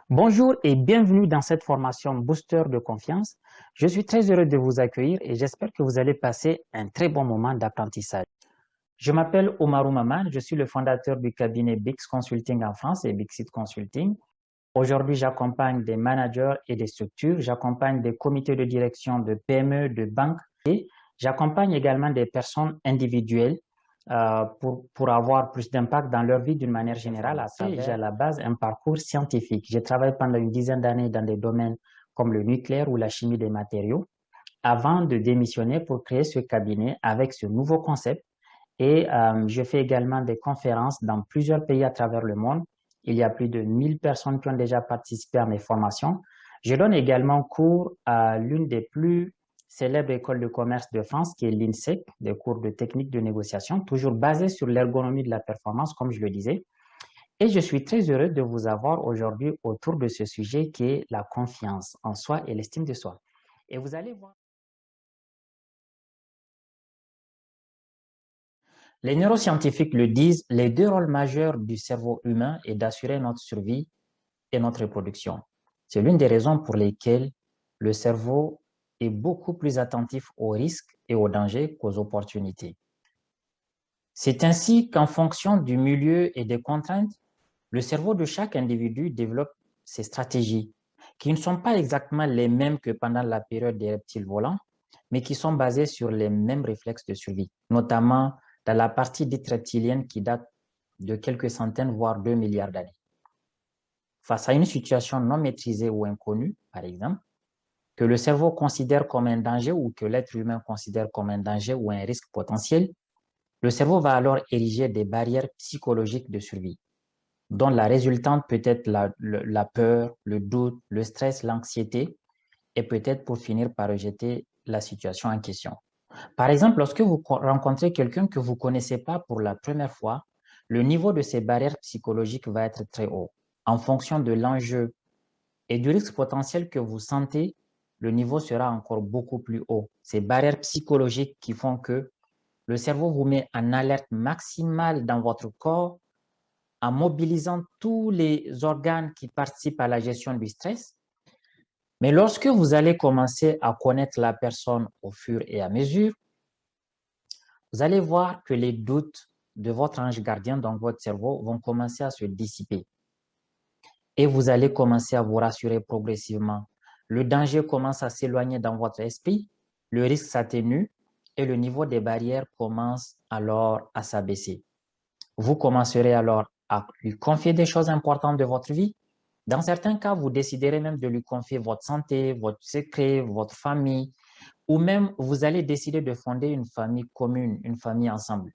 Bonjour et bienvenue dans cette formation Booster de confiance. Je suis très heureux de vous accueillir et j'espère que vous allez passer un très bon moment d'apprentissage. Je m'appelle Omarou Maman, je suis le fondateur du cabinet Bix Consulting en France et Bixit Consulting. Aujourd'hui, j'accompagne des managers et des structures, j'accompagne des comités de direction de PME, de banques et j'accompagne également des personnes individuelles pour avoir plus d'impact dans leur vie d'une manière générale. J'ai à la base un parcours scientifique. J'ai travaillé pendant une dizaine d'années dans des domaines comme le nucléaire ou la chimie des matériaux avant de démissionner pour créer ce cabinet avec ce nouveau concept. Et je fais également des conférences dans plusieurs pays à travers le monde. Il y a plus de 1000 personnes qui ont déjà participé à mes formations. Je donne également cours à l'une des plus célèbres écoles de commerce de France, qui est l'INSEC, des cours de technique de négociation, toujours basés sur l'ergonomie de la performance, comme je le disais. Et je suis très heureux de vous avoir aujourd'hui autour de ce sujet qui est la confiance en soi et l'estime de soi. Et vous allez voir. Les neuroscientifiques le disent, les deux rôles majeurs du cerveau humain est d'assurer notre survie et notre reproduction. C'est l'une des raisons pour lesquelles le cerveau est beaucoup plus attentif aux risques et aux dangers qu'aux opportunités. C'est ainsi qu'en fonction du milieu et des contraintes, le cerveau de chaque individu développe ses stratégies, qui ne sont pas exactement les mêmes que pendant la période des reptiles volants, mais qui sont basées sur les mêmes réflexes de survie, notamment dans la partie dite reptilienne qui date de quelques centaines, voire 2 milliards d'années. Face à une situation non maîtrisée ou inconnue, par exemple, que le cerveau considère comme un danger ou que l'être humain considère comme un danger ou un risque potentiel, le cerveau va alors ériger des barrières psychologiques de survie, dont la résultante peut être la peur, le doute, le stress, l'anxiété, et peut-être pour finir par rejeter la situation en question. Par exemple, lorsque vous rencontrez quelqu'un que vous ne connaissez pas pour la première fois, le niveau de ces barrières psychologiques va être très haut. En fonction de l'enjeu et du risque potentiel que vous sentez, le niveau sera encore beaucoup plus haut. Ces barrières psychologiques qui font que le cerveau vous met en alerte maximale dans votre corps en mobilisant tous les organes qui participent à la gestion du stress. Mais lorsque vous allez commencer à connaître la personne au fur et à mesure, vous allez voir que les doutes de votre ange gardien dans votre cerveau vont commencer à se dissiper. Et vous allez commencer à vous rassurer progressivement. Le danger commence à s'éloigner dans votre esprit, le risque s'atténue et le niveau des barrières commence alors à s'abaisser. Vous commencerez alors à lui confier des choses importantes de votre vie. Dans certains cas, vous déciderez même de lui confier votre santé, votre secret, votre famille, ou même vous allez décider de fonder une famille commune, une famille ensemble.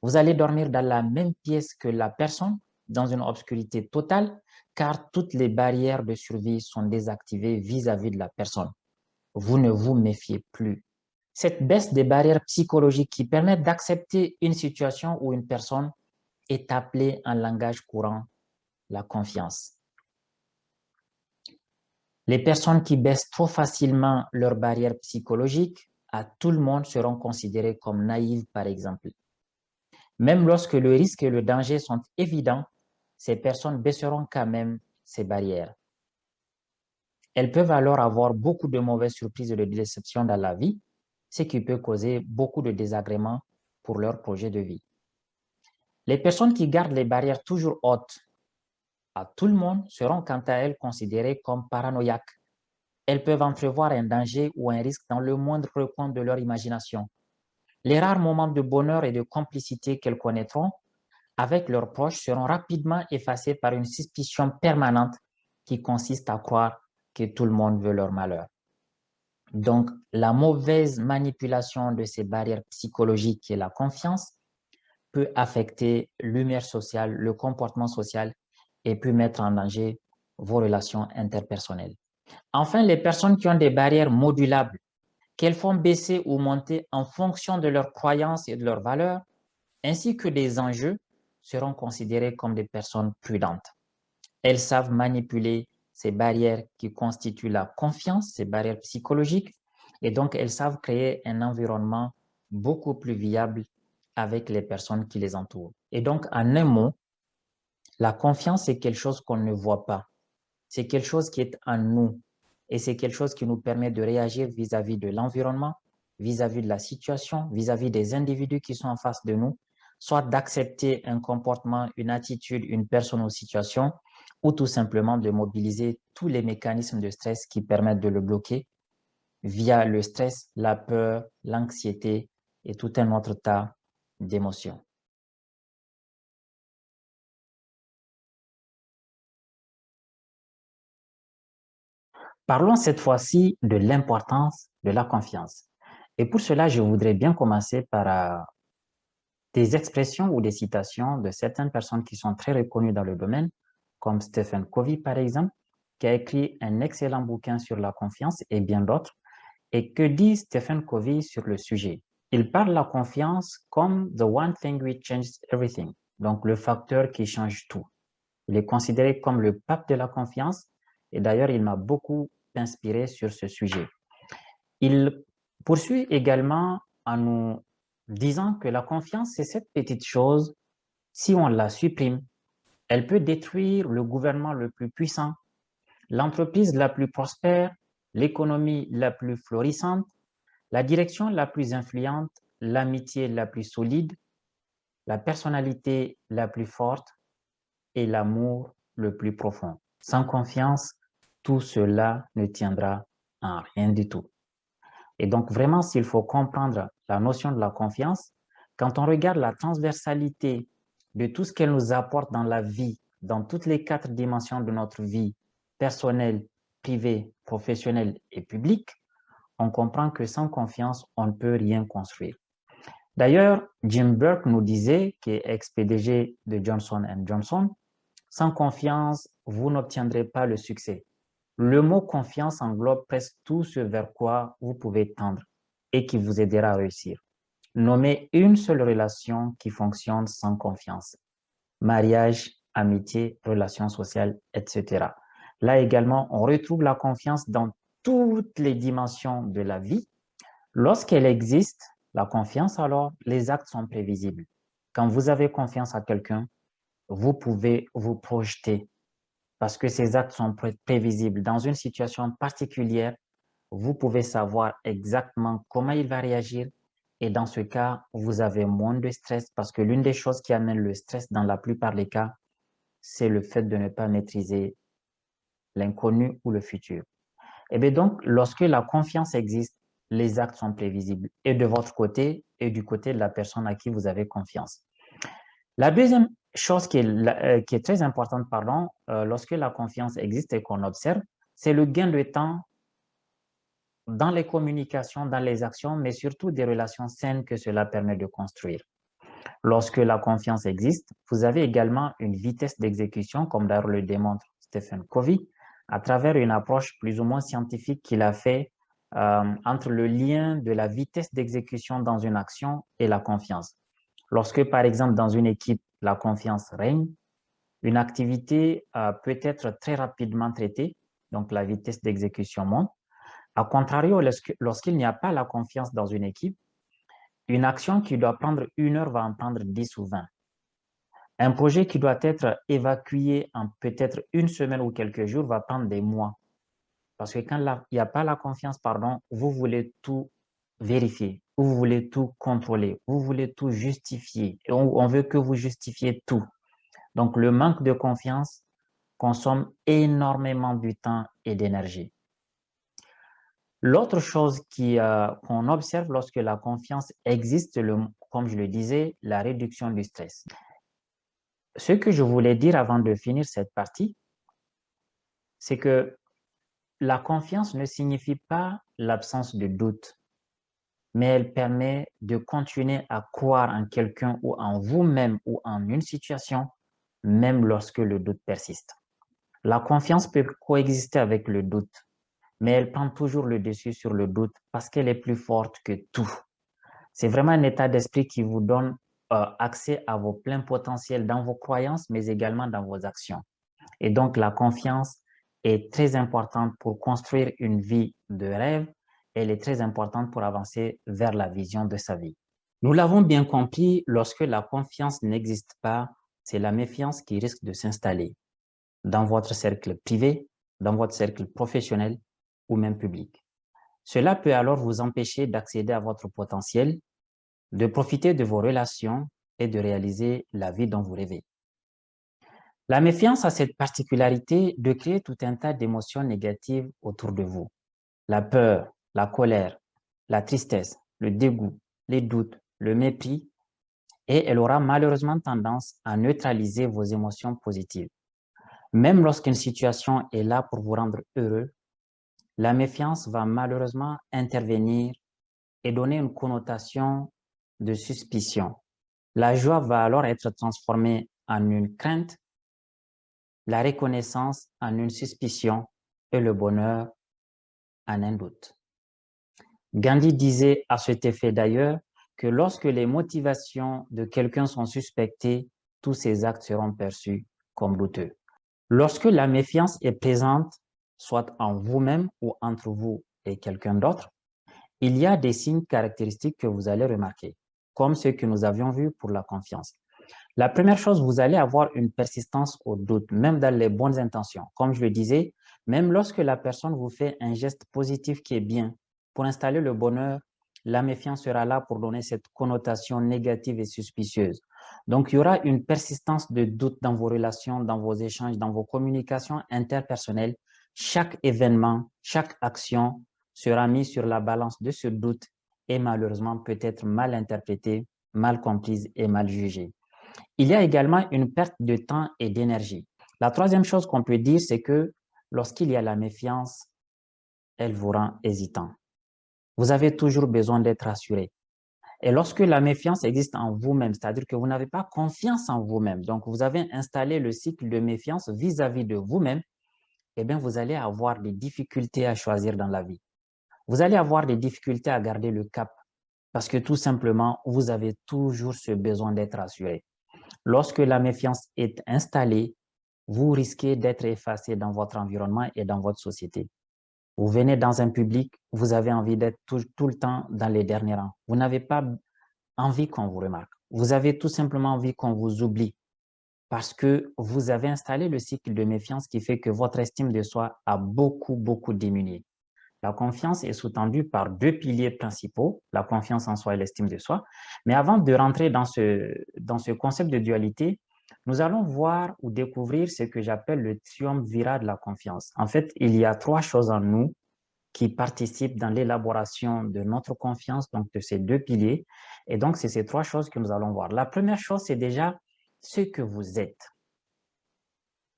Vous allez dormir dans la même pièce que la personne, dans une obscurité totale, car toutes les barrières de survie sont désactivées vis-à-vis de la personne. Vous ne vous méfiez plus. Cette baisse des barrières psychologiques qui permettent d'accepter une situation ou une personne est appelée en langage courant la confiance. Les personnes qui baissent trop facilement leurs barrières psychologiques à tout le monde seront considérées comme naïves, par exemple. Même lorsque le risque et le danger sont évidents, ces personnes baisseront quand même ces barrières. Elles peuvent alors avoir beaucoup de mauvaises surprises et de déceptions dans la vie, ce qui peut causer beaucoup de désagréments pour leur projet de vie. Les personnes qui gardent les barrières toujours hautes à tout le monde seront quant à elles considérées comme paranoïaques. Elles peuvent entrevoir un danger ou un risque dans le moindre recoin de leur imagination. Les rares moments de bonheur et de complicité qu'elles connaîtront avec leurs proches seront rapidement effacés par une suspicion permanente qui consiste à croire que tout le monde veut leur malheur. Donc, la mauvaise manipulation de ces barrières psychologiques et la confiance peut affecter l'humeur sociale, le comportement social et peut mettre en danger vos relations interpersonnelles. Enfin, les personnes qui ont des barrières modulables, qu'elles font baisser ou monter en fonction de leurs croyances et de leurs valeurs, ainsi que des enjeux, seront considérées comme des personnes prudentes. Elles savent manipuler ces barrières qui constituent la confiance, ces barrières psychologiques, et donc elles savent créer un environnement beaucoup plus viable avec les personnes qui les entourent. Et donc, en un mot, la confiance est quelque chose qu'on ne voit pas. c'est quelque chose qui est en nous et c'est quelque chose qui nous permet de réagir vis-à-vis de l'environnement, vis-à-vis de la situation, vis-à-vis des individus qui sont en face de nous, soit d'accepter un comportement, une attitude, une personne ou situation, ou tout simplement de mobiliser tous les mécanismes de stress qui permettent de le bloquer via le stress, la peur, l'anxiété et tout un autre tas d'émotions. Parlons cette fois-ci de l'importance de la confiance. Et pour cela, je voudrais bien commencer par des expressions ou des citations de certaines personnes qui sont très reconnues dans le domaine, comme Stephen Covey, par exemple, qui a écrit un excellent bouquin sur la confiance et bien d'autres. Et que dit Stephen Covey sur le sujet? Il parle de la confiance comme the one thing which changes everything, donc le facteur qui change tout. Il est considéré comme le pape de la confiance et d'ailleurs, il m'a beaucoup inspiré sur ce sujet. Il poursuit également en nous disant que la confiance, c'est cette petite chose, si on la supprime, elle peut détruire le gouvernement le plus puissant, l'entreprise la plus prospère, l'économie la plus florissante, la direction la plus influente, l'amitié la plus solide, la personnalité la plus forte et l'amour le plus profond. Sans confiance, tout cela ne tiendra en rien du tout. Et donc, vraiment, s'il faut comprendre la notion de la confiance, quand on regarde la transversalité de tout ce qu'elle nous apporte dans la vie, dans toutes les 4 dimensions de notre vie, personnelle, privée, professionnelle et publique, on comprend que sans confiance, on ne peut rien construire. D'ailleurs, Jim Burke nous disait, qui est ex-PDG de Johnson Johnson, sans confiance, vous n'obtiendrez pas le succès. Le mot confiance englobe presque tout ce vers quoi vous pouvez tendre et qui vous aidera à réussir. Nommez une seule relation qui fonctionne sans confiance. Mariage, amitié, relations sociales, etc. Là également, on retrouve la confiance dans toutes les dimensions de la vie. Lorsqu'elle existe, la confiance, alors, les actes sont prévisibles. Quand vous avez confiance à quelqu'un, vous pouvez vous projeter parce que ces actes sont prévisibles. Dans une situation particulière, vous pouvez savoir exactement comment il va réagir et dans ce cas, vous avez moins de stress parce que l'une des choses qui amène le stress dans la plupart des cas, c'est le fait de ne pas maîtriser l'inconnu ou le futur. Et bien donc, lorsque la confiance existe, les actes sont prévisibles et de votre côté et du côté de la personne à qui vous avez confiance. La deuxième chose qui est très importante, pardon, lorsque la confiance existe et qu'on observe, c'est le gain de temps dans les communications, dans les actions, mais surtout des relations saines que cela permet de construire. Lorsque la confiance existe, vous avez également une vitesse d'exécution, comme d'ailleurs le démontre Stephen Covey, à travers une approche plus ou moins scientifique qu'il a fait entre le lien de la vitesse d'exécution dans une action et la confiance. Lorsque, par exemple, dans une équipe, la confiance règne, une activité peut être très rapidement traitée, donc la vitesse d'exécution monte. A contrario, lorsqu'il n'y a pas la confiance dans une équipe, une action qui doit prendre 1 heure va en prendre 10 ou 20. Un projet qui doit être évacué en peut-être 1 semaine ou quelques jours va prendre des mois. Parce que quand il n'y a pas la confiance, pardon, vous voulez tout vérifier, vous voulez tout contrôler, vous voulez tout justifier. Et on veut que vous justifiez tout. Donc, le manque de confiance consomme énormément du temps et d'énergie. L'autre chose qu'on observe lorsque la confiance existe, comme je le disais, la réduction du stress. Ce que je voulais dire avant de finir cette partie, c'est que la confiance ne signifie pas l'absence de doute, mais elle permet de continuer à croire en quelqu'un ou en vous-même ou en une situation, même lorsque le doute persiste. La confiance peut coexister avec le doute, mais elle prend toujours le dessus sur le doute parce qu'elle est plus forte que tout. C'est vraiment un état d'esprit qui vous donne accès à vos pleins potentiels dans vos croyances, mais également dans vos actions. Et donc, la confiance est très importante pour construire une vie de rêve. Elle est très importante pour avancer vers la vision de sa vie. Nous l'avons bien compris, lorsque la confiance n'existe pas, c'est la méfiance qui risque de s'installer dans votre cercle privé, dans votre cercle professionnel ou même public. Cela peut alors vous empêcher d'accéder à votre potentiel, de profiter de vos relations et de réaliser la vie dont vous rêvez. La méfiance a cette particularité de créer tout un tas d'émotions négatives autour de vous. La peur, la colère, la tristesse, le dégoût, les doutes, le mépris, et elle aura malheureusement tendance à neutraliser vos émotions positives. Même lorsqu'une situation est là pour vous rendre heureux, la méfiance va malheureusement intervenir et donner une connotation de suspicion. La joie va alors être transformée en une crainte, la reconnaissance en une suspicion et le bonheur en un doute. Gandhi disait à cet effet d'ailleurs que lorsque les motivations de quelqu'un sont suspectées, tous ses actes seront perçus comme douteux. Lorsque la méfiance est présente, soit en vous-même ou entre vous et quelqu'un d'autre, il y a des signes caractéristiques que vous allez remarquer, comme ceux que nous avions vus pour la confiance. La première chose, vous allez avoir une persistance au doute, même dans les bonnes intentions. Comme je le disais, même lorsque la personne vous fait un geste positif qui est bien, pour installer le bonheur, la méfiance sera là pour donner cette connotation négative et suspicieuse. Donc, il y aura une persistance de doute dans vos relations, dans vos échanges, dans vos communications interpersonnelles. Chaque événement, chaque action sera mis sur la balance de ce doute et malheureusement peut être mal interprété, mal comprise et mal jugée. Il y a également une perte de temps et d'énergie. La troisième chose qu'on peut dire, c'est que lorsqu'il y a la méfiance, elle vous rend hésitant. Vous avez toujours besoin d'être rassuré. Et lorsque la méfiance existe en vous-même, c'est-à-dire que vous n'avez pas confiance en vous-même, donc vous avez installé le cycle de méfiance vis-à-vis de vous-même, eh bien, vous allez avoir des difficultés à choisir dans la vie. Vous allez avoir des difficultés à garder le cap parce que tout simplement, vous avez toujours ce besoin d'être rassuré. Lorsque la méfiance est installée, vous risquez d'être effacé dans votre environnement et dans votre société. Vous venez dans un public, vous avez envie d'être tout le temps dans les derniers rangs. Vous n'avez pas envie qu'on vous remarque. Vous avez tout simplement envie qu'on vous oublie parce que vous avez installé le cycle de méfiance qui fait que votre estime de soi a beaucoup diminué. La confiance est sous-tendue par deux piliers principaux, la confiance en soi et l'estime de soi. Mais avant de rentrer dans ce concept de dualité, nous allons voir ou découvrir ce que j'appelle le triumvirat de la confiance. En fait, il y a trois choses en nous qui participent dans l'élaboration de notre confiance, donc de ces deux piliers. Et donc, c'est ces trois choses que nous allons voir. La première chose, c'est déjà ce que vous êtes.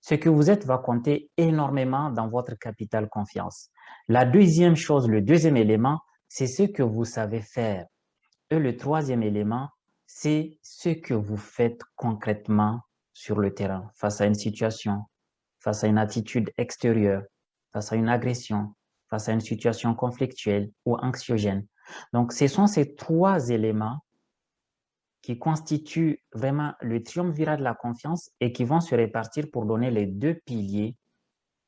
Ce que vous êtes va compter énormément dans votre capital confiance. La deuxième chose, le deuxième élément, c'est ce que vous savez faire. Et le troisième élément, c'est ce que vous faites concrètement sur le terrain, face à une situation, face à une attitude extérieure, face à une agression, face à une situation conflictuelle ou anxiogène. Donc, ce sont ces trois éléments qui constituent vraiment le triumvirat de la confiance et qui vont se répartir pour donner les deux piliers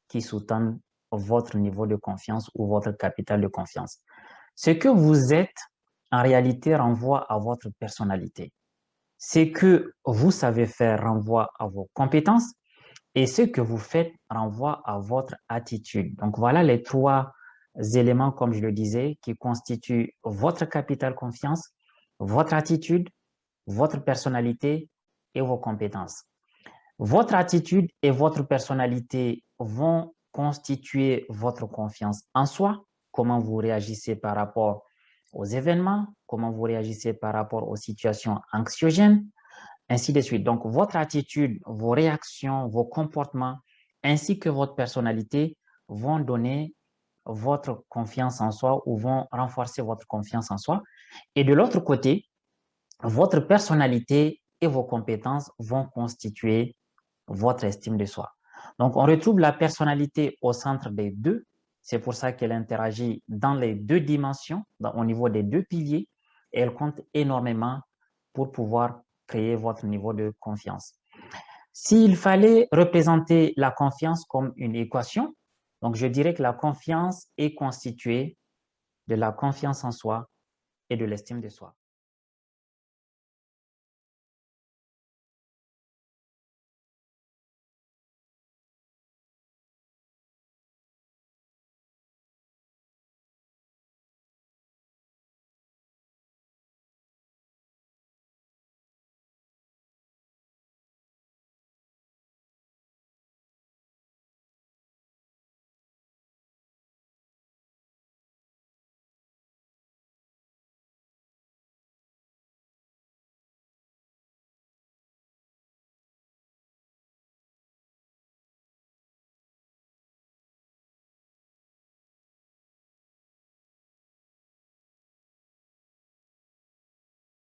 qui sous-tendent votre niveau de confiance ou votre capital de confiance. Ce que vous êtes, en réalité, renvoie à votre personnalité. Ce que vous savez faire renvoie à vos compétences et ce que vous faites renvoie à votre attitude. Donc, voilà les trois éléments, comme je le disais, qui constituent votre capital confiance, votre attitude, votre personnalité et vos compétences. Votre attitude et votre personnalité vont constituer votre confiance en soi, comment vous réagissez par rapport aux événements, comment vous réagissez par rapport aux situations anxiogènes, ainsi de suite. Donc, votre attitude, vos réactions, vos comportements, ainsi que votre personnalité vont donner votre confiance en soi ou vont renforcer votre confiance en soi. Et de l'autre côté, votre personnalité et vos compétences vont constituer votre estime de soi. Donc, on retrouve la personnalité au centre des deux. C'est pour ça qu'elle interagit dans les deux dimensions, au niveau des deux piliers, et elle compte énormément pour pouvoir créer votre niveau de confiance. S'il fallait représenter la confiance comme une équation, donc je dirais que la confiance est constituée de la confiance en soi et de l'estime de soi.